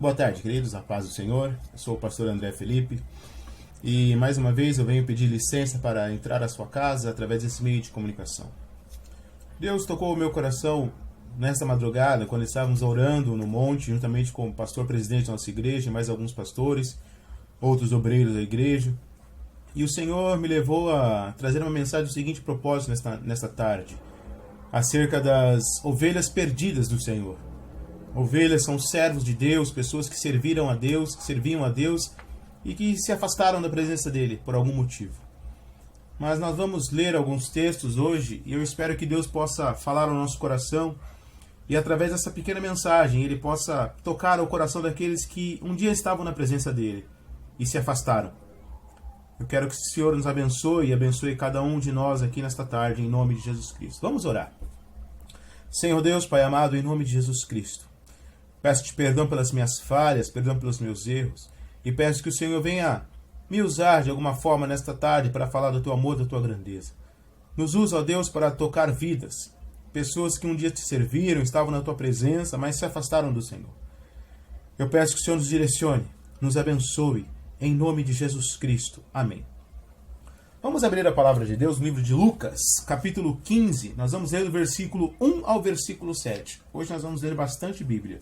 Boa tarde, queridos, a paz do Senhor. Eu sou o pastor André Felipe e mais uma vez eu venho pedir licença para entrar à sua casa através desse meio de comunicação. Deus tocou o meu coração nesta madrugada, quando estávamos orando no monte, juntamente com o pastor presidente da nossa igreja e mais alguns pastores, outros obreiros da igreja. E o Senhor me levou a trazer uma mensagem do seguinte propósito nesta tarde, acerca das ovelhas perdidas do Senhor. Ovelhas são servos de Deus, pessoas que serviram a Deus, que serviam a Deus e que se afastaram da presença dele por algum motivo. Mas nós vamos ler alguns textos hoje e eu espero que Deus possa falar ao nosso coração e através dessa pequena mensagem ele possa tocar o coração daqueles que um dia estavam na presença dele e se afastaram. Eu quero que o Senhor nos abençoe e abençoe cada um de nós aqui nesta tarde, em nome de Jesus Cristo. Vamos orar. Senhor Deus, Pai amado, em nome de Jesus Cristo, peço-te perdão pelas minhas falhas, perdão pelos meus erros, e peço que o Senhor venha me usar de alguma forma nesta tarde para falar do teu amor, da tua grandeza. Nos usa, ó Deus, para tocar vidas, pessoas que um dia te serviram, estavam na tua presença, mas se afastaram do Senhor. Eu peço que o Senhor nos direcione, nos abençoe, em nome de Jesus Cristo. Amém. Vamos abrir a palavra de Deus no livro de Lucas, capítulo 15. Nós vamos ler do versículo 1 ao versículo 7. Hoje nós vamos ler bastante Bíblia.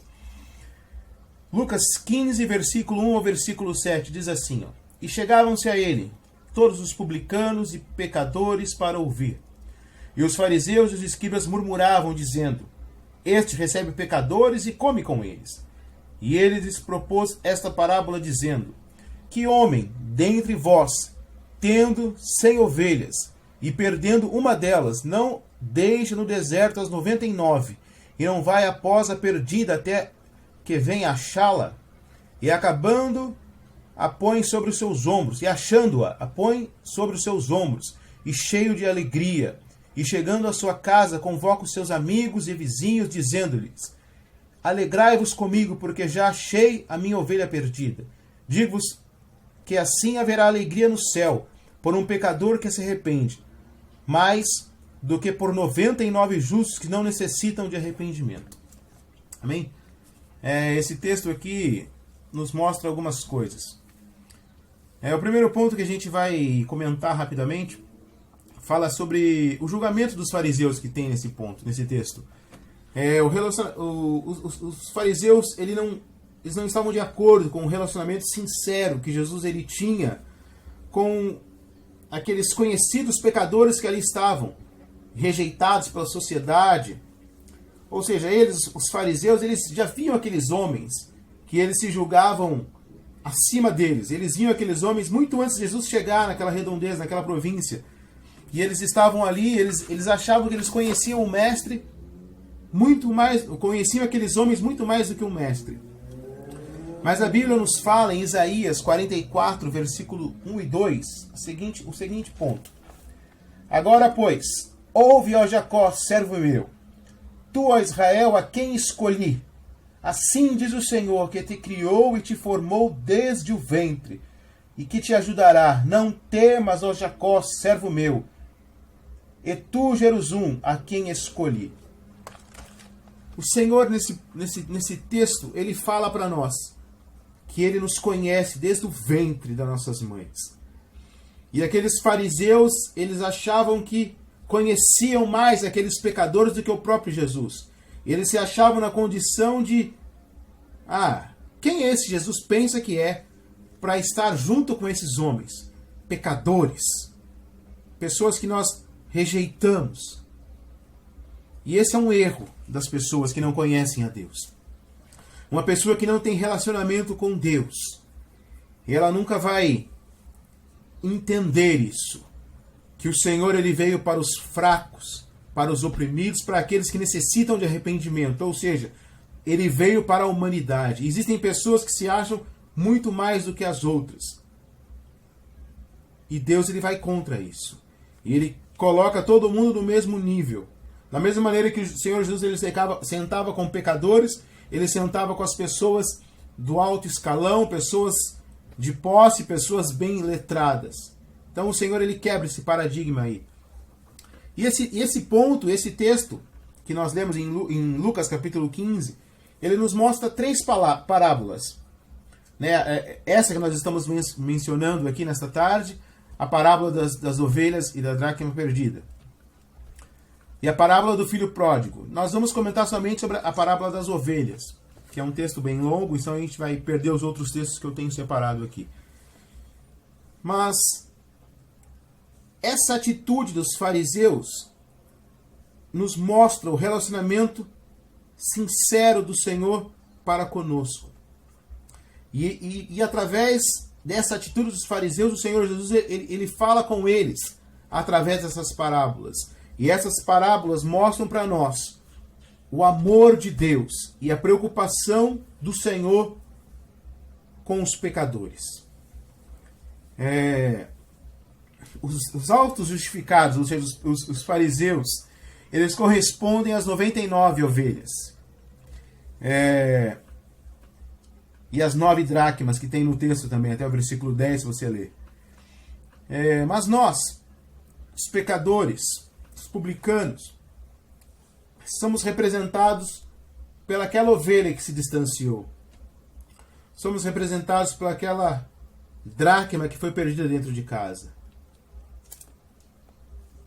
Lucas 15, versículo 1 ao versículo 7, diz assim, ó, E chegaram-se a ele todos os publicanos e pecadores para ouvir. E os fariseus e os escribas murmuravam, dizendo, Este recebe pecadores e come com eles. E ele lhes propôs esta parábola, dizendo, Que homem dentre vós, tendo 100 ovelhas, e perdendo uma delas, não deixa no deserto as 99, e não vai após a perdida até que venha achá-la, e acabando, a põe sobre os seus ombros, e achando-a, a põe sobre os seus ombros, e cheio de alegria, e chegando à sua casa, convoca os seus amigos e vizinhos, dizendo-lhes, Alegrai-vos comigo, porque já achei a minha ovelha perdida. Digo-vos que assim haverá alegria no céu, por um pecador que se arrepende, mais do que por 99 justos que não necessitam de arrependimento. Amém? Esse texto aqui nos mostra algumas coisas. O primeiro ponto que a gente vai comentar rapidamente fala sobre o julgamento dos fariseus que tem nesse ponto, nesse texto. Os fariseus eles não estavam de acordo com o relacionamento sincero que Jesus ele tinha com aqueles conhecidos pecadores que ali estavam, rejeitados pela sociedade. Ou seja, os fariseus, eles já viam aqueles homens que eles se julgavam acima deles. Eles viam aqueles homens muito antes de Jesus chegar naquela redondeza, naquela província. E eles estavam ali, eles achavam que eles conheciam o mestre muito mais, conheciam aqueles homens muito mais do que o mestre. Mas a Bíblia nos fala em Isaías 44, versículo 1 e 2, o seguinte ponto. Agora, pois, ouve, ó Jacó, servo meu, tu, ó Israel, a quem escolhi. Assim diz o Senhor, que te criou e te formou desde o ventre, e que te ajudará. Não temas, ó Jacó, servo meu, e tu, Jerusalém, a quem escolhi. O Senhor, nesse texto, ele fala para nós que ele nos conhece desde o ventre das nossas mães. E aqueles fariseus, eles achavam que conheciam mais aqueles pecadores do que o próprio Jesus. Eles se achavam na condição de, quem é esse Jesus pensa que é para estar junto com esses homens? Pecadores. Pessoas que nós rejeitamos. E esse é um erro das pessoas que não conhecem a Deus. Uma pessoa que não tem relacionamento com Deus, ela nunca vai entender isso. Que o Senhor ele veio para os fracos, para os oprimidos, para aqueles que necessitam de arrependimento. Ou seja, ele veio para a humanidade. Existem pessoas que se acham muito mais do que as outras. E Deus ele vai contra isso. E ele coloca todo mundo no mesmo nível. Da mesma maneira que o Senhor Jesus ele sentava com pecadores, ele sentava com as pessoas do alto escalão, pessoas de posse, pessoas bem letradas. Então o Senhor ele quebra esse paradigma aí. E esse ponto, esse texto que nós lemos em Lucas capítulo 15, ele nos mostra 3 parábolas. Né? Essa que nós estamos mencionando aqui nesta tarde, a parábola das ovelhas e da dracma perdida. E a parábola do filho pródigo. Nós vamos comentar somente sobre a parábola das ovelhas, que é um texto bem longo, então a gente vai perder os outros textos que eu tenho separado aqui. Mas essa atitude dos fariseus nos mostra o relacionamento sincero do Senhor para conosco. E através dessa atitude dos fariseus, o Senhor Jesus ele fala com eles através dessas parábolas. E essas parábolas mostram para nós o amor de Deus e a preocupação do Senhor com os pecadores. Os autos justificados, ou seja, os fariseus, eles correspondem às 99 ovelhas. E as 9 dracmas que tem no texto também, até o versículo 10, se você ler. Mas nós, os pecadores, os publicanos, somos representados pelaquela ovelha que se distanciou. Somos representados pelaquela dracma que foi perdida dentro de casa.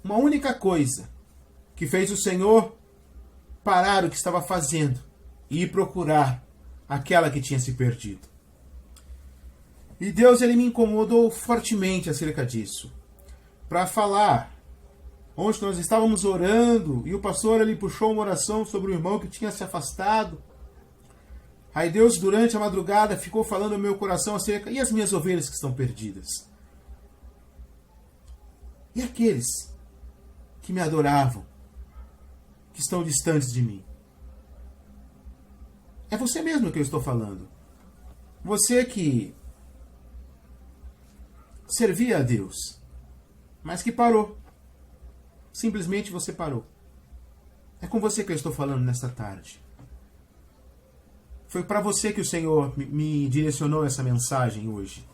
Uma única coisa que fez o Senhor parar o que estava fazendo e ir procurar aquela que tinha se perdido. E Deus ele me incomodou fortemente acerca disso, para falar onde nós estávamos orando e o pastor ele puxou uma oração sobre o irmão que tinha se afastado. Aí Deus durante a madrugada ficou falando no meu coração acerca, e as minhas ovelhas que estão perdidas? E aqueles que me adoravam, que estão distantes de mim? É você mesmo que eu estou falando. Você que servia a Deus, mas que parou. Simplesmente você parou. É com você que eu estou falando nesta tarde. Foi para você que o Senhor me direcionou essa mensagem hoje.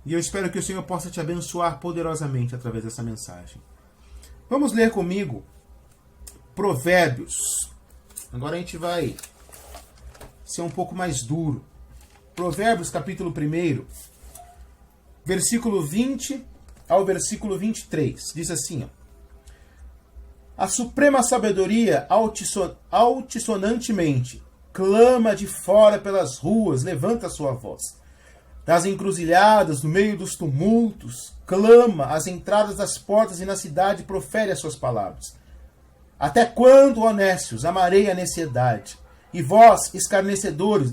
E eu espero que o Senhor possa te abençoar poderosamente através dessa mensagem. Vamos ler comigo Provérbios. Agora a gente vai ser um pouco mais duro. Provérbios, capítulo 1, versículo 20 ao versículo 23. Diz assim, ó. A suprema sabedoria altissonantemente clama de fora pelas ruas, levanta sua voz. Das encruzilhadas, no meio dos tumultos, clama às entradas das portas e na cidade profere as suas palavras. Até quando, honestos, amarei a necessidade? E vós, escarnecedores,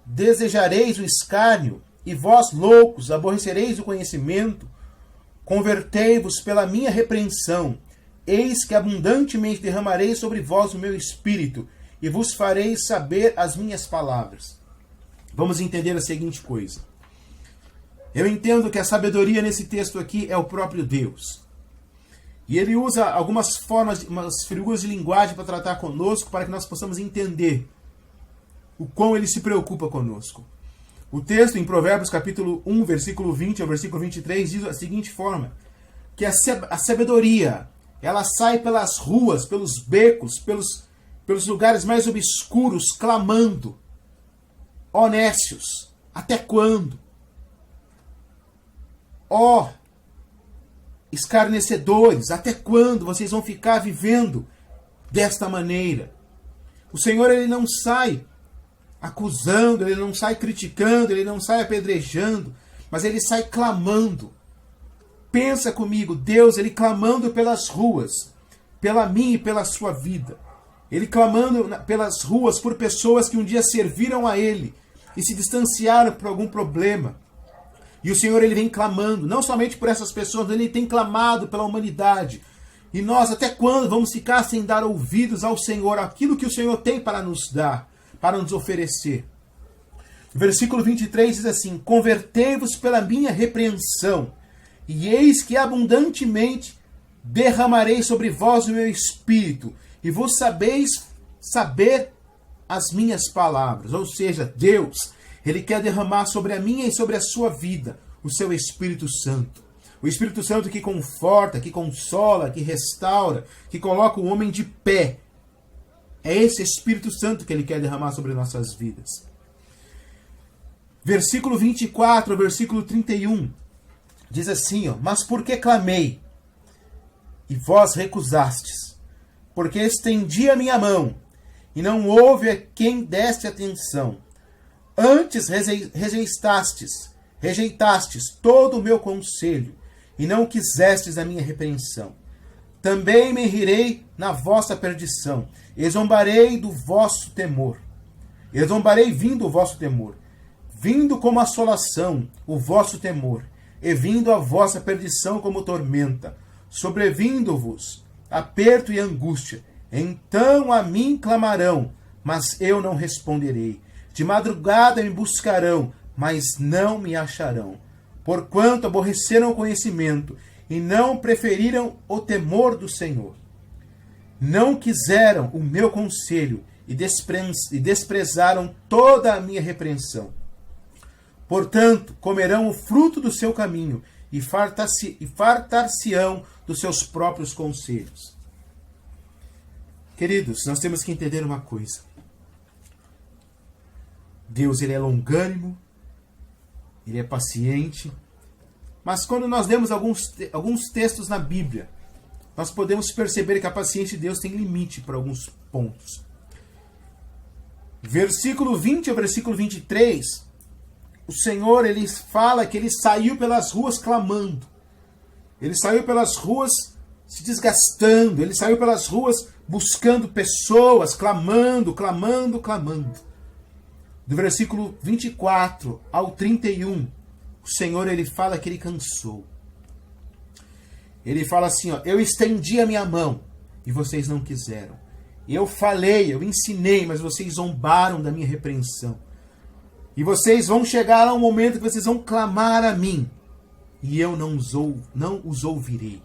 desejareis o escárnio? E vós, loucos, aborrecereis o conhecimento? Convertei-vos pela minha repreensão. Eis que abundantemente derramarei sobre vós o meu espírito, e vos farei saber as minhas palavras. Vamos entender a seguinte coisa. Eu entendo que a sabedoria nesse texto aqui é o próprio Deus. E ele usa algumas formas, umas figuras de linguagem para tratar conosco, para que nós possamos entender o quão ele se preocupa conosco. O texto em Provérbios capítulo 1, versículo 20 ao versículo 23 diz da seguinte forma, que a sabedoria, ela sai pelas ruas, pelos becos, pelos lugares mais obscuros, clamando, ó nécios, até quando? Ó escarnecedores, até quando vocês vão ficar vivendo desta maneira? O Senhor ele não sai acusando, ele não sai criticando, ele não sai apedrejando, mas ele sai clamando. Pensa comigo, Deus, ele clamando pelas ruas, pela minha e pela sua vida. Ele clamando pelas ruas por pessoas que um dia serviram a ele e se distanciaram por algum problema. E o Senhor ele vem clamando, não somente por essas pessoas, ele tem clamado pela humanidade. E nós até quando vamos ficar sem dar ouvidos ao Senhor, aquilo que o Senhor tem para nos dar, para nos oferecer? O versículo 23 diz assim, convertei-vos pela minha repreensão, e eis que abundantemente derramarei sobre vós o meu espírito, e vos sabeis saber as minhas palavras. Ou seja, Deus, ele quer derramar sobre a minha e sobre a sua vida o seu Espírito Santo. O Espírito Santo que conforta, que consola, que restaura, que coloca o homem de pé. É esse Espírito Santo que Ele quer derramar sobre nossas vidas. Versículo 24, versículo 31, diz assim, ó, mas por que clamei, e vós recusastes? Porque estendi a minha mão, e não houve a quem deste atenção. Antes rejeitastes todo o meu conselho, e não quisestes a minha repreensão. Também me rirei na vossa perdição, e zombarei do vosso temor. E zombarei vindo o vosso temor, vindo como assolação o vosso temor, e vindo a vossa perdição como tormenta, sobrevindo-vos aperto e angústia. Então a mim clamarão, mas eu não responderei. De madrugada me buscarão, mas não me acharão. Porquanto aborreceram o conhecimento, e não preferiram o temor do Senhor. Não quiseram o meu conselho, e desprezaram toda a minha repreensão. Portanto, comerão o fruto do seu caminho, e fartar-se-ão dos seus próprios conselhos. Queridos, nós temos que entender uma coisa. Deus, Ele é longânimo, Ele é paciente, mas quando nós lemos alguns textos na Bíblia, nós podemos perceber que a paciência de Deus tem limite para alguns pontos. Versículo 20 ao versículo 23, o Senhor, Ele fala que Ele saiu pelas ruas clamando. Ele saiu pelas ruas se desgastando. Ele saiu pelas ruas buscando pessoas, clamando. Do versículo 24 ao 31, o Senhor, Ele fala que Ele cansou. Ele fala assim, ó, eu estendi a minha mão e vocês não quiseram. Eu falei, eu ensinei, mas vocês zombaram da minha repreensão. E vocês vão chegar a um momento que vocês vão clamar a mim, e eu não os ouvirei.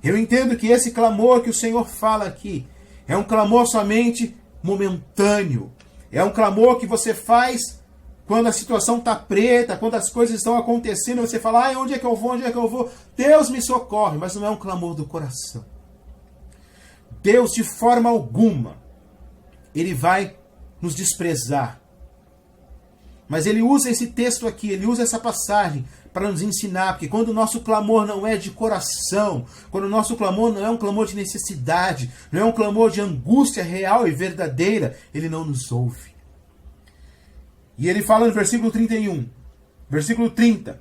Eu entendo que esse clamor que o Senhor fala aqui é um clamor somente momentâneo. É um clamor que você faz quando a situação está preta, quando as coisas estão acontecendo, você fala, onde é que eu vou, onde é que eu vou? Deus me socorre, mas não é um clamor do coração. Deus, de forma alguma, Ele vai nos desprezar. Mas Ele usa esse texto aqui, Ele usa essa passagem para nos ensinar, porque quando o nosso clamor não é de coração, quando o nosso clamor não é um clamor de necessidade, não é um clamor de angústia real e verdadeira, Ele não nos ouve. E Ele fala no versículo 31, versículo 30,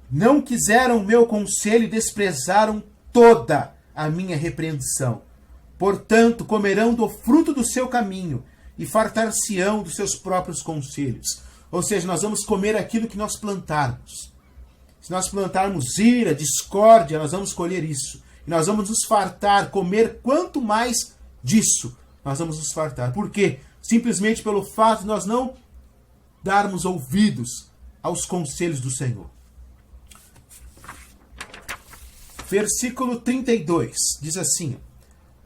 não quiseram o meu conselho e desprezaram toda a minha repreensão. Portanto, comerão do fruto do seu caminho e fartar-se-ão dos seus próprios conselhos. Ou seja, nós vamos comer aquilo que nós plantarmos. Se nós plantarmos ira, discórdia, nós vamos colher isso. E nós vamos nos fartar, comer quanto mais disso, nós vamos nos fartar. Por quê? Simplesmente pelo fato de nós não darmos ouvidos aos conselhos do Senhor. Versículo 32 diz assim,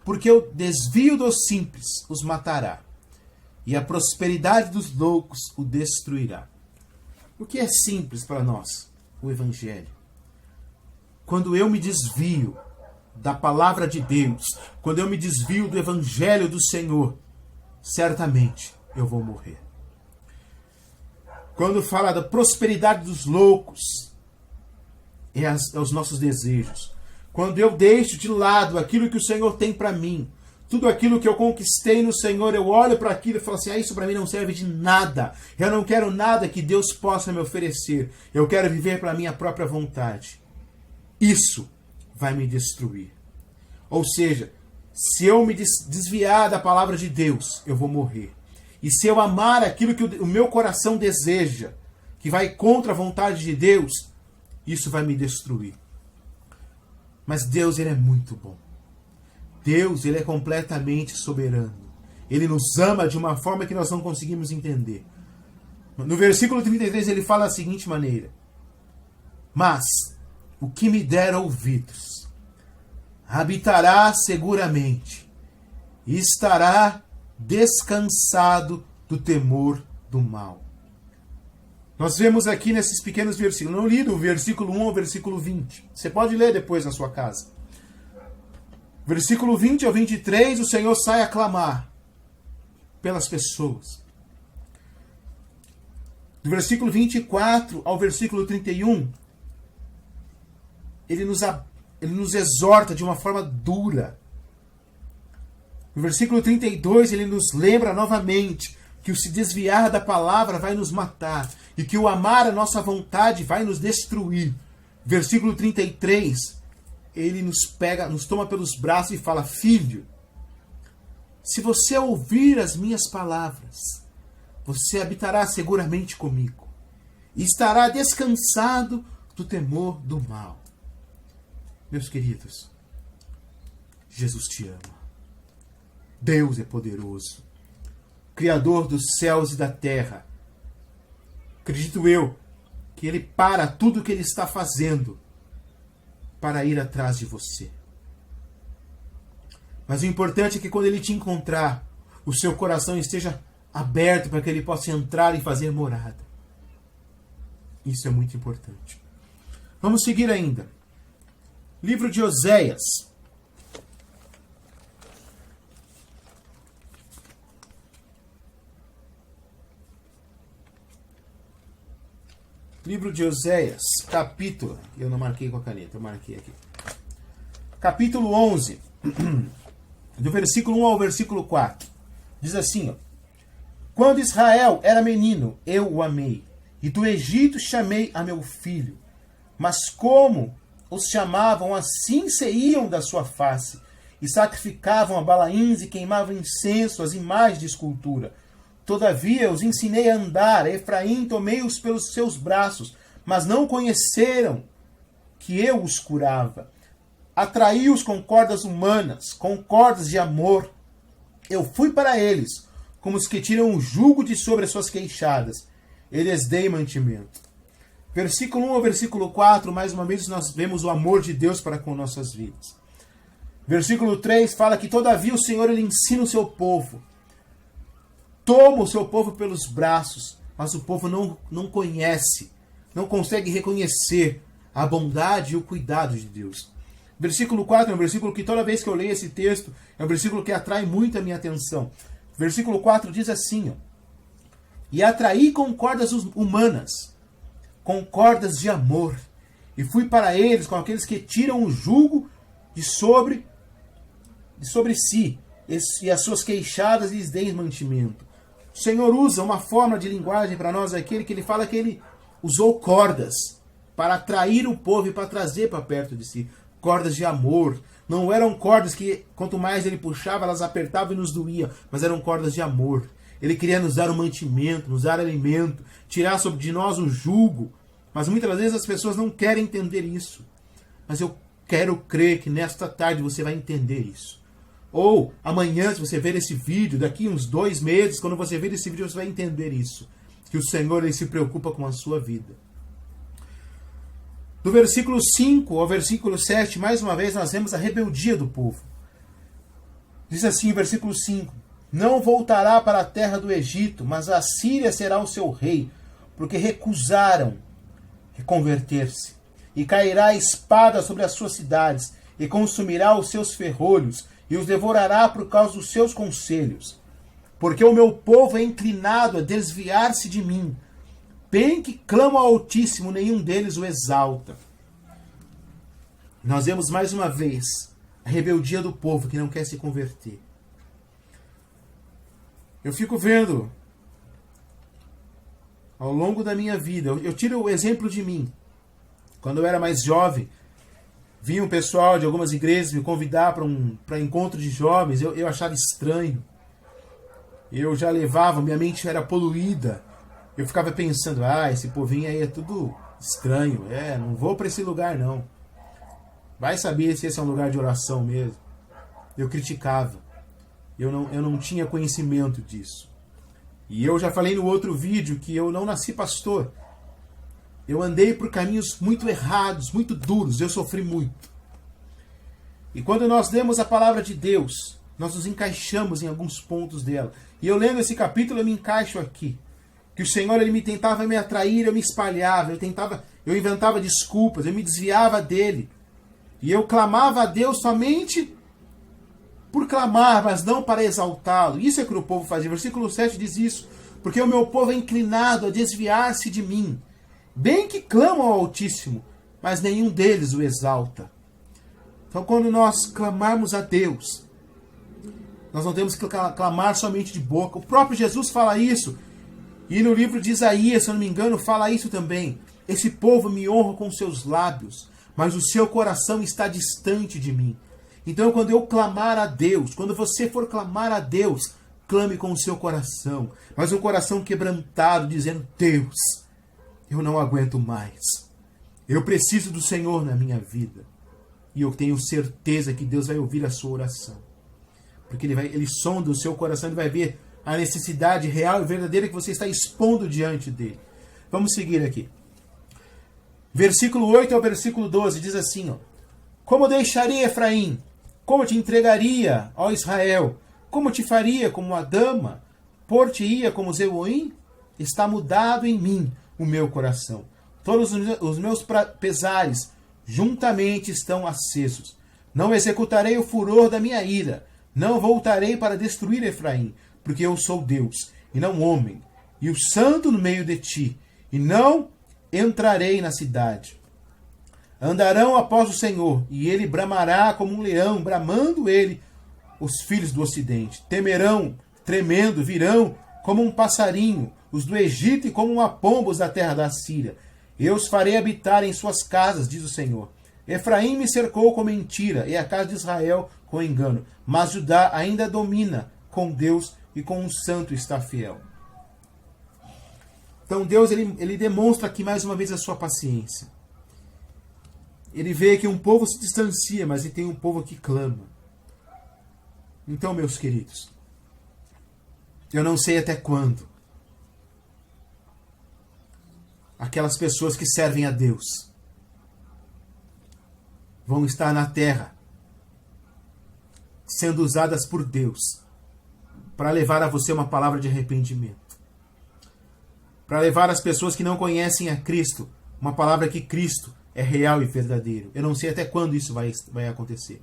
porque o desvio dos simples os matará, e a prosperidade dos loucos o destruirá. O que é simples para nós? O Evangelho. Quando eu me desvio da palavra de Deus, quando eu me desvio do Evangelho do Senhor, certamente eu vou morrer. Quando fala da prosperidade dos loucos, é os nossos desejos. Quando eu deixo de lado aquilo que o Senhor tem para mim, tudo aquilo que eu conquistei no Senhor, eu olho para aquilo e falo assim, isso para mim não serve de nada. Eu não quero nada que Deus possa me oferecer. Eu quero viver para a minha própria vontade. Isso vai me destruir. Ou seja, se eu me desviar da palavra de Deus, eu vou morrer. E se eu amar aquilo que o meu coração deseja, que vai contra a vontade de Deus, isso vai me destruir. Mas Deus, Ele é muito bom. Deus, Ele é completamente soberano. Ele nos ama de uma forma que nós não conseguimos entender. No versículo 33 ele fala da seguinte maneira, mas o que me der ouvidos habitará seguramente e estará descansado do temor do mal. Nós vemos aqui nesses pequenos versículos, não li do versículo 1 ao versículo 20. Você pode ler depois na sua casa. Versículo 20 ao 23, o Senhor sai a clamar pelas pessoas. Do versículo 24 ao versículo 31, ele nos exorta de uma forma dura. No versículo 32, ele nos lembra novamente que o se desviar da palavra vai nos matar e que o amar a nossa vontade vai nos destruir. Versículo 33, ele nos toma pelos braços e fala: filho, se você ouvir as minhas palavras, você habitará seguramente comigo e estará descansado do temor do mal. Meus queridos, Jesus te ama. Deus é poderoso, Criador dos céus e da terra. Acredito eu que Ele para tudo o que Ele está fazendo para ir atrás de você. Mas o importante é que quando Ele te encontrar, o seu coração esteja aberto para que Ele possa entrar e fazer morada. Isso é muito importante. Vamos seguir ainda. Livro de Oséias. Livro de Oséias, capítulo... Eu não marquei com a caneta, eu marquei aqui. Capítulo 11, do versículo 1 ao versículo 4. Diz assim, ó: quando Israel era menino, eu o amei, e do Egito chamei a meu filho. Mas como os chamavam, assim se iam da sua face, e sacrificavam a Balaíns e queimavam incenso às imagens de escultura. Todavia os ensinei a andar, a Efraim tomei-os pelos seus braços, mas não conheceram que eu os curava. Atraí-os com cordas humanas, com cordas de amor. Eu fui para eles, como os que tiram o jugo de sobre as suas queixadas. E lhes dei mantimento. Versículo 1 ao versículo 4, mais uma vez nós vemos o amor de Deus para com nossas vidas. Versículo 3 fala que todavia o Senhor ele ensina o seu povo. Toma o seu povo pelos braços, mas o povo não conhece, não consegue reconhecer a bondade e o cuidado de Deus. Versículo 4 é um versículo que toda vez que eu leio esse texto, é um versículo que atrai muito a minha atenção. Versículo 4 diz assim, ó: e atraí com cordas humanas, com cordas de amor, e fui para eles com aqueles que tiram o jugo de sobre si, e as suas queixadas lhes dei mantimento. O Senhor usa uma forma de linguagem para nós aqui, que ele fala que ele usou cordas para atrair o povo e para trazer para perto de si. Cordas de amor. Não eram cordas que, quanto mais ele puxava, elas apertavam e nos doíam, mas eram cordas de amor. Ele queria nos dar um mantimento, nos dar alimento, tirar sobre de nós o jugo. Mas muitas vezes as pessoas não querem entender isso. Mas eu quero crer que nesta tarde você vai entender isso. Ou amanhã, se você ver esse vídeo, daqui uns 2 meses, quando você ver esse vídeo, você vai entender isso. Que o Senhor ele se preocupa com a sua vida. Do versículo 5 ao versículo 7, mais uma vez, nós vemos a rebeldia do povo. Diz assim, versículo 5: não voltará para a terra do Egito, mas a Síria será o seu rei, porque recusaram reconverter-se. E cairá a espada sobre as suas cidades, e consumirá os seus ferrolhos, e os devorará por causa dos seus conselhos. Porque o meu povo é inclinado a desviar-se de mim. Bem que clamo ao Altíssimo, nenhum deles o exalta. Nós vemos mais uma vez a rebeldia do povo que não quer se converter. Eu fico vendo, ao longo da minha vida, eu tiro o exemplo de mim. Quando eu era mais jovem, vinha um pessoal de algumas igrejas me convidar para encontro de jovens, eu achava estranho. Eu já levava, minha mente era poluída. Eu ficava pensando, esse povinho aí é tudo estranho. Não vou para esse lugar não. Vai saber se esse é um lugar de oração mesmo. Eu criticava. Eu não tinha conhecimento disso. E eu já falei no outro vídeo que eu não nasci pastor. Eu andei por caminhos muito errados, muito duros. Eu sofri muito. E quando nós lemos a palavra de Deus, nós nos encaixamos em alguns pontos dela. E eu lendo esse capítulo, eu me encaixo aqui. Que o Senhor ele me tentava me atrair, eu me espalhava, eu inventava desculpas, eu me desviava dele. E eu clamava a Deus somente por clamar, mas não para exaltá-lo. Isso é que o povo faz. O versículo 7 diz isso. Porque o meu povo é inclinado a desviar-se de mim. Bem que clamam ao Altíssimo, mas nenhum deles o exalta. Então, quando nós clamarmos a Deus, nós não temos que clamar somente de boca. O próprio Jesus fala isso. E no livro de Isaías, se eu não me engano, fala isso também. Esse povo me honra com seus lábios, mas o seu coração está distante de mim. Então, quando eu clamar a Deus, quando você for clamar a Deus, clame com o seu coração, mas um coração quebrantado, dizendo: Deus, eu não aguento mais. Eu preciso do Senhor na minha vida. E eu tenho certeza que Deus vai ouvir a sua oração. Porque ele sonda o seu coração, ele vai ver a necessidade real e verdadeira que você está expondo diante dele. Vamos seguir aqui. Versículo 8 ao versículo 12 diz assim: Como deixaria Efraim? Como te entregaria, ó Israel? Como te faria como a dama? Por-te-ia como Zeboim? Está mudado em mim o meu coração. Todos os meus pesares juntamente estão acesos. Não executarei o furor da minha ira. Não voltarei para destruir Efraim, porque eu sou Deus, e não homem, e o santo no meio de ti, e não entrarei na cidade. Andarão após o Senhor, e ele bramará como um leão, bramando ele os filhos do ocidente. Temerão, tremendo, virão como um passarinho, os do Egito e como uma pomba os da terra da Síria. Eu os farei habitar em suas casas, diz o Senhor. Efraim me cercou com mentira, e a casa de Israel com engano. Mas Judá ainda domina, com Deus e com um santo está fiel. Então Deus ele demonstra aqui mais uma vez a sua paciência. Ele vê que um povo se distancia, mas ele tem um povo que clama. Então, meus queridos, eu não sei até quando aquelas pessoas que servem a Deus vão estar na terra sendo usadas por Deus para levar a você uma palavra de arrependimento, para levar as pessoas que não conhecem a Cristo uma palavra que Cristo é real e verdadeiro. Eu não sei até quando isso vai acontecer.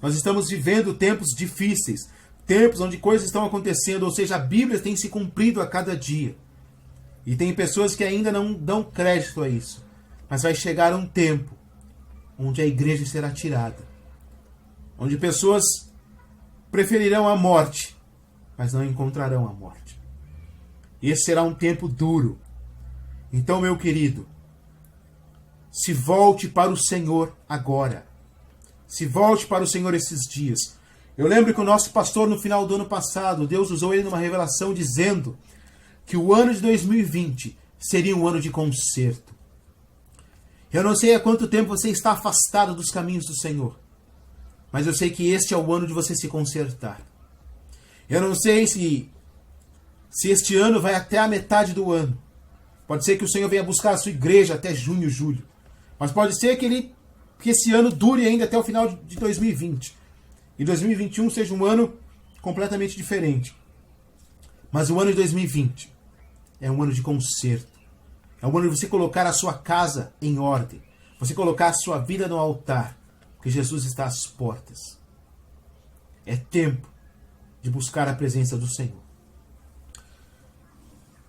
Nós estamos vivendo tempos difíceis, tempos onde coisas estão acontecendo, ou seja, a Bíblia tem se cumprido a cada dia. E tem pessoas que ainda não dão crédito a isso. Mas vai chegar um tempo onde a igreja será tirada, onde pessoas preferirão a morte, mas não encontrarão a morte. Esse será um tempo duro. Então, meu querido, se volte para o Senhor agora. Se volte para o Senhor esses dias. Eu lembro que o nosso pastor, no final do ano passado, Deus usou ele numa revelação dizendo que o ano de 2020 seria um ano de conserto. Eu não sei há quanto tempo você está afastado dos caminhos do Senhor, mas eu sei que este é o ano de você se consertar. Eu não sei se este ano vai até a metade do ano. Pode ser que o Senhor venha buscar a sua igreja até junho, julho. Mas pode ser que esse ano dure ainda até o final de 2020. E 2021 seja um ano completamente diferente. Mas o ano de 2020 é um ano de conserto. É um ano de você colocar a sua casa em ordem. Você colocar a sua vida no altar. Porque Jesus está às portas. É tempo de buscar a presença do Senhor.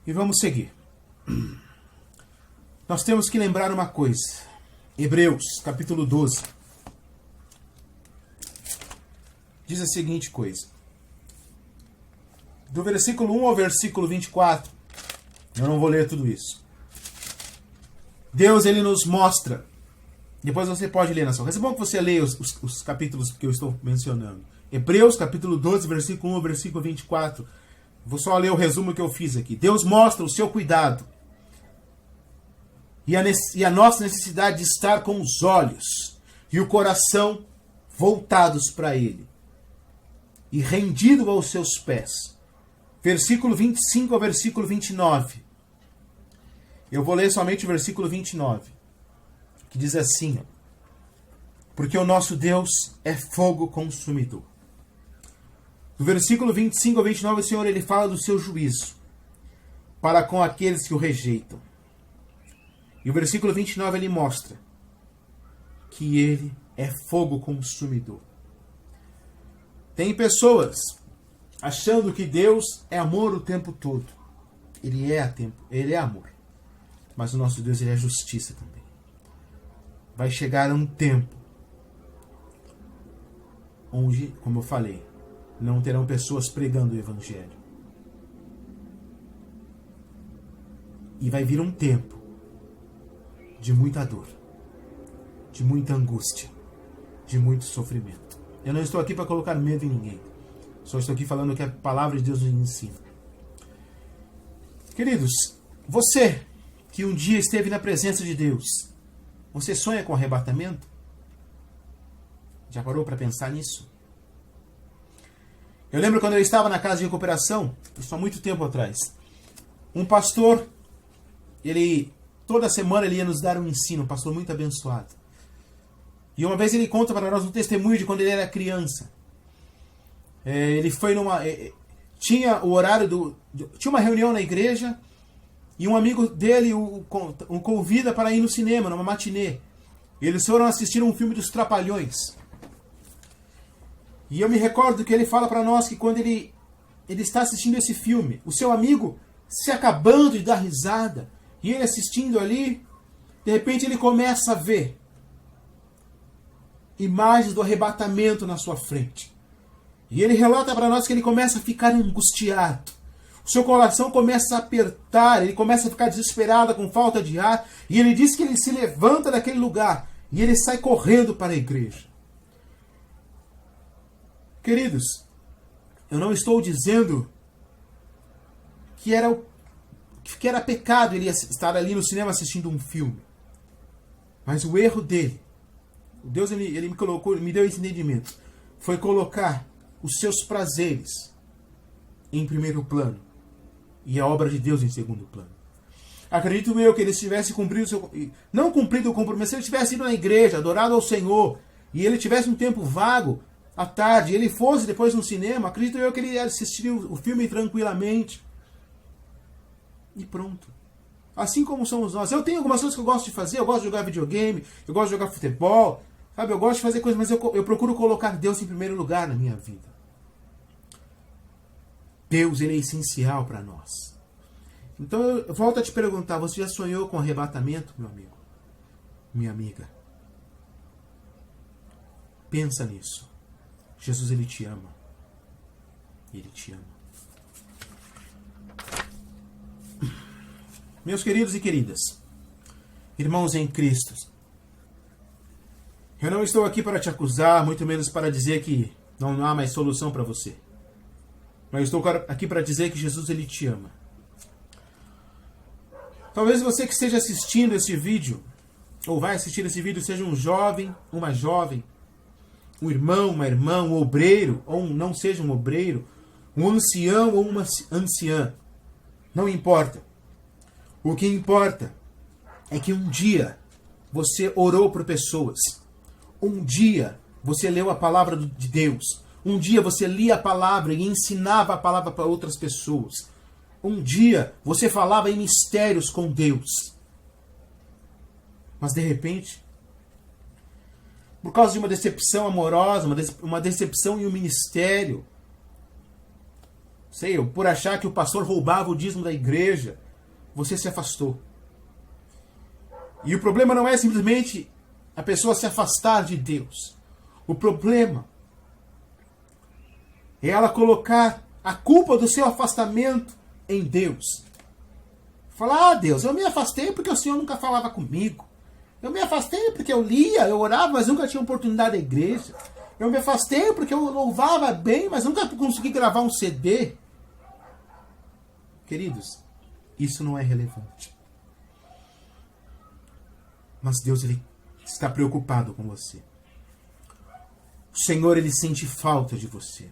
E vamos seguir. Nós temos que lembrar uma coisa. Hebreus, capítulo 12. Diz a seguinte coisa. Do versículo 1 ao versículo 24. Eu não vou ler tudo isso. Deus, ele nos mostra. Depois você pode ler na sua casa. É bom que você leia os capítulos que eu estou mencionando. Hebreus, capítulo 12, versículo 1 ao versículo 24. Vou só ler o resumo que eu fiz aqui. Deus mostra o seu cuidado e a nossa necessidade de estar com os olhos e o coração voltados para Ele e rendido aos seus pés. Versículo 25 ao versículo 29. Eu vou ler somente o versículo 29, que diz assim: porque o nosso Deus é fogo consumidor. Do versículo 25 ao 29, o Senhor ele fala do seu juízo para com aqueles que o rejeitam. E o versículo 29 ele mostra que ele é fogo consumidor. Tem pessoas achando que Deus é amor o tempo todo. Ele é amor. Mas o nosso Deus, ele é justiça também. Vai chegar um tempo onde, como eu falei, não terão pessoas pregando o Evangelho. E vai vir um tempo de muita dor, de muita angústia, de muito sofrimento. Eu não estou aqui para colocar medo em ninguém. Só estou aqui falando o que a palavra de Deus nos ensina. Queridos, você que um dia esteve na presença de Deus, você sonha com arrebatamento? Já parou para pensar nisso? Eu lembro quando eu estava na casa de recuperação, isso há muito tempo atrás, um pastor, toda semana ele ia nos dar um ensino, um pastor muito abençoado. E uma vez ele conta para nós um testemunho de quando ele era criança. Ele foi tinha o horário tinha uma reunião na igreja e um amigo dele o convida para ir no cinema, numa matinê. Eles foram assistir um filme dos Trapalhões. E eu me recordo que ele fala para nós que quando ele está assistindo esse filme, o seu amigo se acabando de dar risada, e ele assistindo ali, de repente ele começa a ver imagens do arrebatamento na sua frente. E ele relata para nós que ele começa a ficar angustiado. O seu coração começa a apertar, ele começa a ficar desesperado, com falta de ar. E ele diz que ele se levanta daquele lugar e ele sai correndo para a igreja. Queridos, eu não estou dizendo que era pecado ele estar ali no cinema assistindo um filme. Mas o erro dele, Deus ele me deu esse entendimento, foi colocar os seus prazeres em primeiro plano e a obra de Deus em segundo plano. Acredito eu que ele tivesse não cumprido o compromisso, se ele tivesse ido na igreja, adorado ao Senhor, e ele tivesse um tempo vago à tarde, e ele fosse depois no cinema, acredito eu que ele assistiria o filme tranquilamente. E pronto. Assim como somos nós. Eu tenho algumas coisas que eu gosto de fazer, eu gosto de jogar videogame, eu gosto de jogar futebol, sabe? Eu gosto de fazer coisas, mas eu procuro colocar Deus em primeiro lugar na minha vida. Deus, ele é essencial para nós. Então eu volto a te perguntar, você já sonhou com arrebatamento, meu amigo? Minha amiga? Pensa nisso. Jesus, ele te ama. Ele te ama. Meus queridos e queridas, irmãos em Cristo, eu não estou aqui para te acusar, muito menos para dizer que não há mais solução para você. Mas estou aqui para dizer que Jesus, ele te ama. Talvez você que esteja assistindo esse vídeo, ou vai assistir esse vídeo, seja um jovem, uma jovem, um irmão, uma irmã, um obreiro, ou não seja um obreiro, um ancião ou uma anciã. Não importa. O que importa é que um dia você orou por pessoas. Um dia você leu a palavra de Deus. Um dia você lia a palavra e ensinava a palavra para outras pessoas. Um dia você falava em mistérios com Deus. Mas de repente, por causa de uma decepção amorosa, uma decepção em um ministério, por achar que o pastor roubava o dízimo da igreja, você se afastou. E o problema não é simplesmente a pessoa se afastar de Deus. O problema é ela colocar a culpa do seu afastamento em Deus. Falar, Deus, eu me afastei porque o Senhor nunca falava comigo. Eu me afastei porque eu lia, eu orava, mas nunca tinha oportunidade na igreja. Eu me afastei porque eu louvava bem, mas nunca consegui gravar um CD. Queridos, isso não é relevante. Mas Deus, ele está preocupado com você. O Senhor, ele sente falta de você.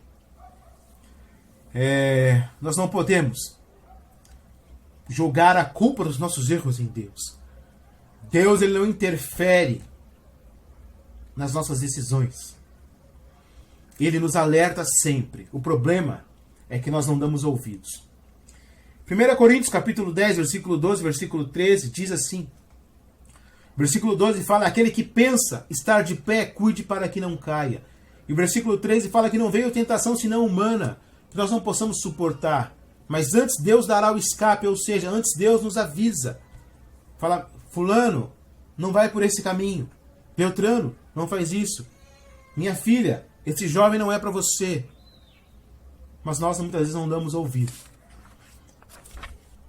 Nós não podemos jogar a culpa dos nossos erros em Deus. Deus, ele não interfere nas nossas decisões. Ele nos alerta sempre. O problema é que nós não damos ouvidos. 1 Coríntios capítulo 10, versículo 12, versículo 13, diz assim. Versículo 12 fala, aquele que pensa estar de pé, cuide para que não caia. E o versículo 13 fala que não veio tentação senão humana, que nós não possamos suportar. Mas antes Deus dará o escape, ou seja, antes Deus nos avisa. Fala, fulano, não vai por esse caminho. Beltrano, não faz isso. Minha filha, esse jovem não é para você. Mas nós muitas vezes não damos ouvido.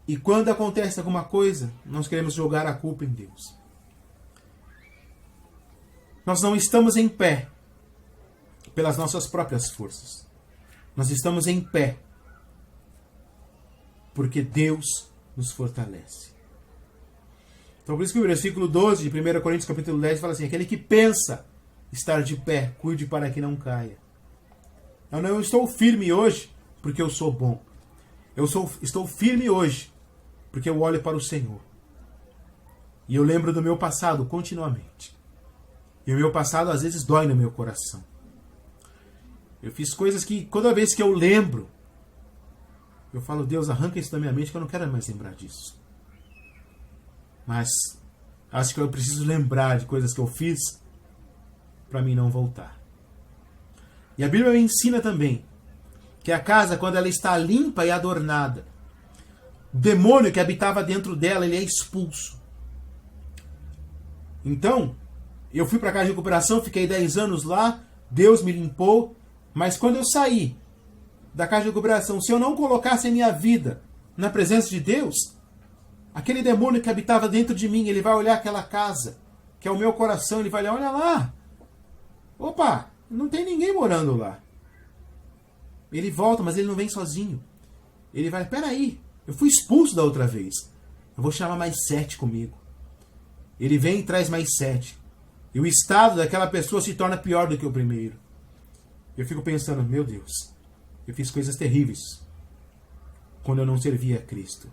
E quando acontece alguma coisa, nós queremos jogar a culpa em Deus. Nós não estamos em pé pelas nossas próprias forças. Nós estamos em pé porque Deus nos fortalece. Então por isso que o versículo 12 de 1 Coríntios capítulo 10 fala assim, aquele que pensa estar de pé, cuide para que não caia. Eu não estou firme hoje porque eu sou bom. Estou firme hoje porque eu olho para o Senhor. E eu lembro do meu passado continuamente. E o meu passado às vezes dói no meu coração. Eu fiz coisas que, toda vez que eu lembro, eu falo, Deus, arranca isso da minha mente que eu não quero mais lembrar disso. Mas acho que eu preciso lembrar de coisas que eu fiz para mim não voltar. E a Bíblia me ensina também que a casa, quando ela está limpa e adornada, o demônio que habitava dentro dela, ele é expulso. Então, eu fui para a casa de recuperação, fiquei 10 anos lá, Deus me limpou, mas quando eu saí da casa de recuperação, se eu não colocasse a minha vida na presença de Deus, aquele demônio que habitava dentro de mim, ele vai olhar aquela casa, que é o meu coração, ele vai olhar, olha lá, opa, não tem ninguém morando lá. Ele volta, mas ele não vem sozinho. Ele vai, peraí, eu fui expulso da outra vez, eu vou chamar mais 7 comigo. Ele vem e traz mais 7. E o estado daquela pessoa se torna pior do que o primeiro. Eu fico pensando, meu Deus, eu fiz coisas terríveis quando eu não servia a Cristo.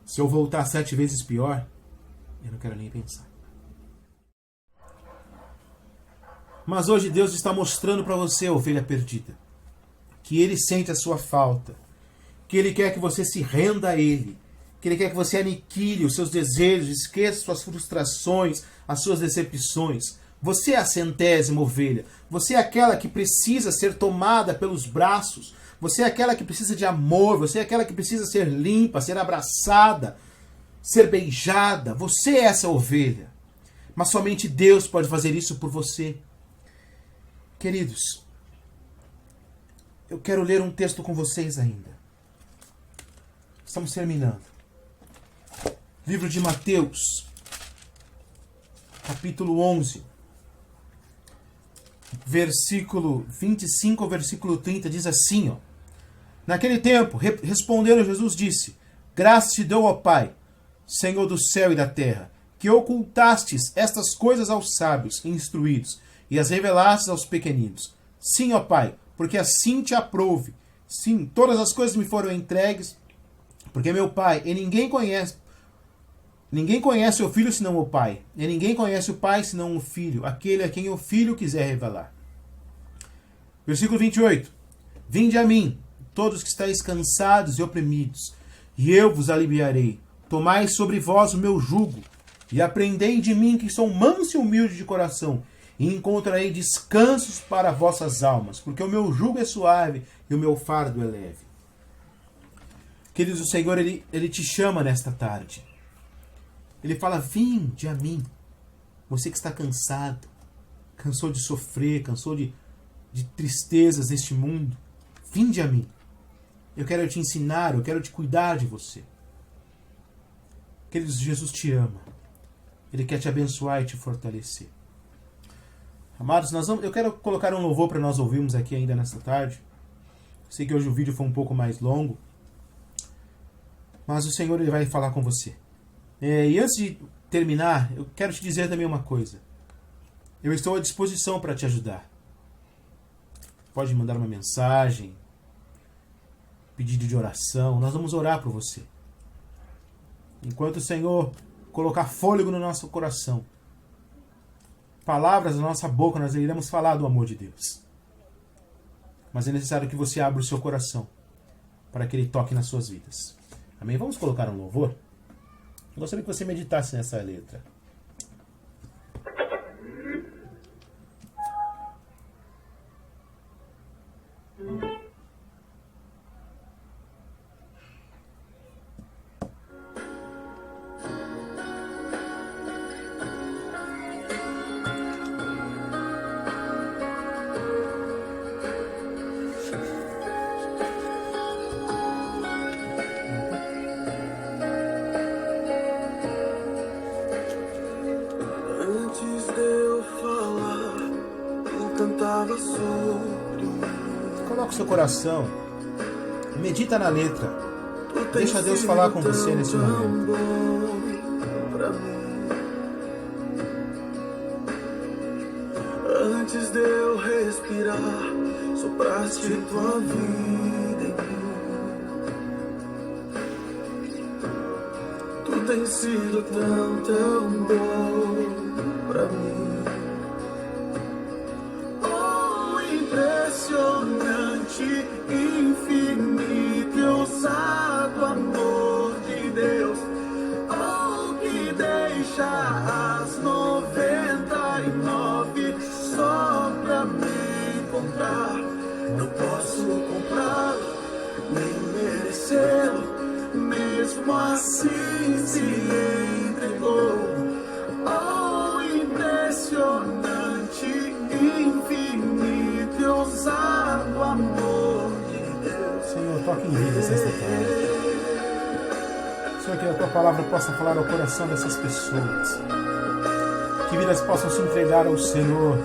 Se eu voltar 7 vezes pior, eu não quero nem pensar. Mas hoje Deus está mostrando para você, ovelha perdida, que Ele sente a sua falta, que Ele quer que você se renda a Ele, que Ele quer que você aniquile os seus desejos, esqueça suas frustrações, as suas decepções. Você é a 100ª ovelha. Você é aquela que precisa ser tomada pelos braços. Você é aquela que precisa de amor. Você é aquela que precisa ser limpa, ser abraçada, ser beijada. Você é essa ovelha. Mas somente Deus pode fazer isso por você. Queridos, eu quero ler um texto com vocês ainda. Estamos terminando. Livro de Mateus, capítulo 11, versículo 25 ao versículo 30, diz assim, ó. Naquele tempo, respondendo Jesus disse, graças te dou, ó Pai, Senhor do céu e da terra, que ocultastes estas coisas aos sábios e instruídos, e as revelastes aos pequeninos. Sim, ó Pai, porque assim te aprouve. Sim, todas as coisas me foram entregues, porque meu Pai, e ninguém conhece o Filho senão o Pai, e ninguém conhece o Pai senão o Filho, aquele a quem o Filho quiser revelar. Versículo 28. Vinde a mim, todos que estáis cansados e oprimidos, e eu vos aliviarei. Tomai sobre vós o meu jugo, e aprendei de mim, que sou manso e humilde de coração, e encontrarei descansos para vossas almas, porque o meu jugo é suave e o meu fardo é leve. Queridos, o Senhor, Ele te chama nesta tarde. Ele fala, vinde a mim. Você que está cansado, cansou de sofrer, cansou de tristezas neste mundo. Vinde a mim. Eu quero te ensinar, eu quero te cuidar de você. Queridos, Jesus te ama. Ele quer te abençoar e te fortalecer. Amados, eu quero colocar um louvor para nós ouvirmos aqui ainda nesta tarde. Sei que hoje o vídeo foi um pouco mais longo, mas o Senhor, Ele vai falar com você. E antes de terminar, eu quero te dizer também uma coisa. Eu estou à disposição para te ajudar. Pode mandar uma mensagem, pedido de oração. Nós vamos orar por você. Enquanto o Senhor colocar fôlego no nosso coração, palavras na nossa boca, nós iremos falar do amor de Deus. Mas é necessário que você abra o seu coração para que Ele toque nas suas vidas. Amém? Vamos colocar um louvor? Eu gostaria que você meditasse nessa letra. Coloca o seu coração, medita na letra, deixa Deus falar com você nesse momento. Antes de eu respirar, sopraste tua vida em mim. Tu tens sido tão bom pra mim. Oh, impressionante, infinito e ousado amor de Deus. Oh, que deixa as 99 só pra me encontrar. Não posso comprá-lo, nem merecê-lo, mesmo assim se entregou. Oh, impressionante, infinito e ousado amor de Deus. Senhor, toque em vidas nesta tarde. Senhor, que a Tua palavra possa falar ao coração dessas pessoas. Que vidas possam se entregar ao Senhor.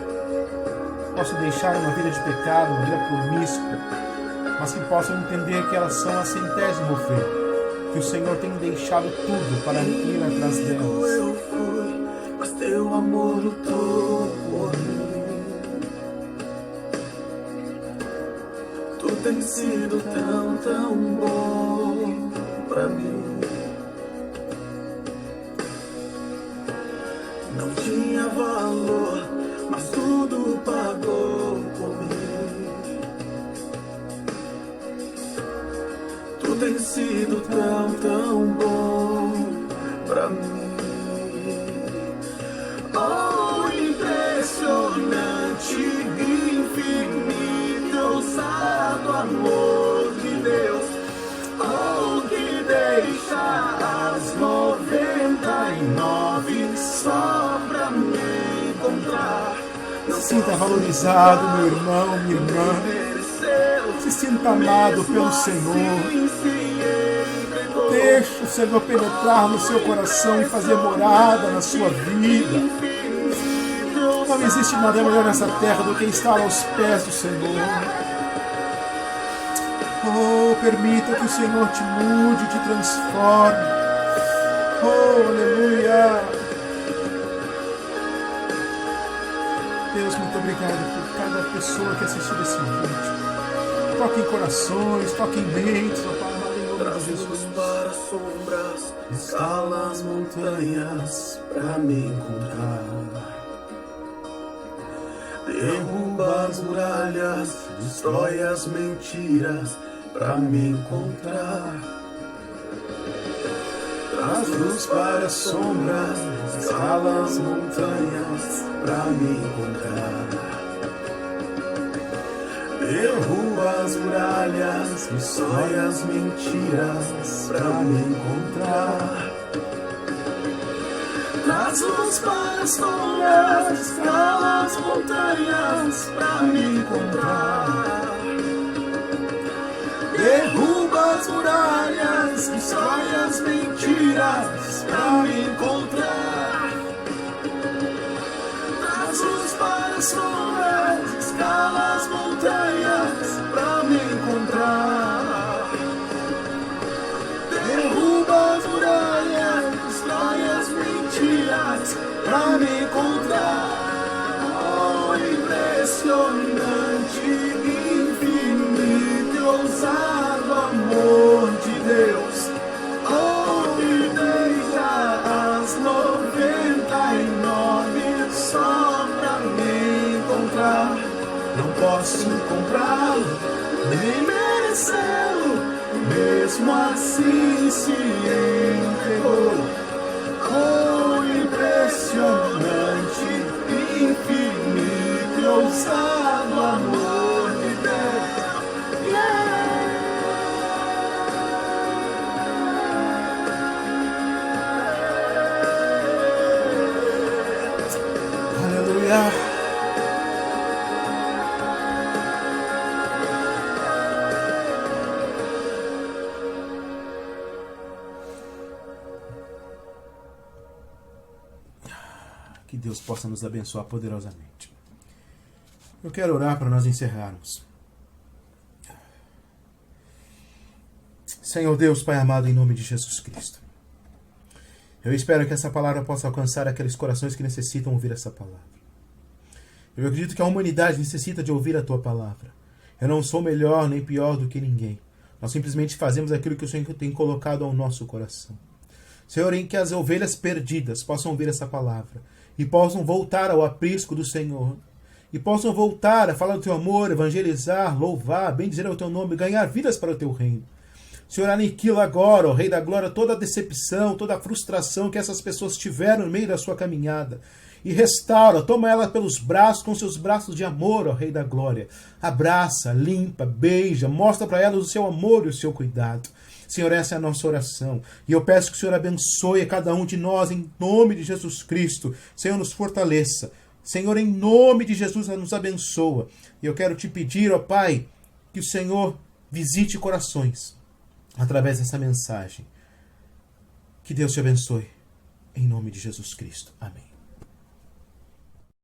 Possam deixar uma vida de pecado, uma vida promíscua, mas que possam entender que elas são a 100ª ovelha, que o Senhor tem deixado tudo para ir atrás delas. Eu fui, mas teu amor lutou por mim. Tu tens sido tão bom pra mim. Não tinha valor, mas tudo pagou por mim. Tu tens sido tão bom pra mim. Oh, impressionante, infinito, ousado amor de Deus. Oh, que deixa as 99 só pra me encontrar. Se sinta valorizado, meu irmão, minha irmã. Se sinta amado pelo Senhor. Deixe o Senhor penetrar no seu coração e fazer morada na sua vida. Não existe nada melhor nessa terra do que estar aos pés do Senhor. Oh, permita que o Senhor te mude, te transforme. Oh, aleluia. Deus, muito obrigado por cada pessoa que assistiu esse vídeo. Toque em corações, toque em mentes, ó Pai, em nome de Jesus. Para sombras, escala as montanhas pra me encontrar. Derruba as muralhas, destrói as mentiras pra me encontrar. Traz luz para as sombras, escala as montanhas pra me encontrar. Derruba as muralhas, destrói as mentiras pra me encontrar. Traz luz para as sombras, escala as montanhas pra me encontrar. Derruba as muralhas, destrói as mentiras pra me encontrar. Traz luz para as sombras, escala as montanhas pra me encontrar. Derruba as muralhas, destrói as mentiras pra me encontrar. Oh, impressionante, infinito e ousado amor de Deus. Oh, me deixa as 99 só pra me encontrar. Não posso comprá-lo, nem merecê-lo, mesmo assim se entregou. Oh, impressionante, infinito e ousado amor de Deus. Aleluia. Que Deus possa nos abençoar poderosamente. Eu quero orar para nós encerrarmos. Senhor Deus, Pai amado, em nome de Jesus Cristo. Eu espero que essa palavra possa alcançar aqueles corações que necessitam ouvir essa palavra. Eu acredito que a humanidade necessita de ouvir a Tua palavra. Eu não sou melhor nem pior do que ninguém. Nós simplesmente fazemos aquilo que o Senhor tem colocado ao nosso coração. Senhor, em que as ovelhas perdidas possam ouvir essa palavra e possam voltar ao aprisco do Senhor e possam voltar a falar do Teu amor, evangelizar, louvar, bendizer o Teu nome, ganhar vidas para o Teu reino. Senhor, aniquila agora, ó Rei da Glória, toda a decepção, toda a frustração que essas pessoas tiveram no meio da sua caminhada. E restaura, toma ela pelos braços, com seus braços de amor, ó Rei da Glória. Abraça, limpa, beija, mostra para elas o seu amor e o seu cuidado. Senhor, essa é a nossa oração. E eu peço que o Senhor abençoe cada um de nós, em nome de Jesus Cristo. Senhor, nos fortaleça. Senhor, em nome de Jesus, nos abençoa. E eu quero te pedir, ó Pai, que o Senhor visite corações através dessa mensagem. Que Deus te abençoe. Em nome de Jesus Cristo. Amém.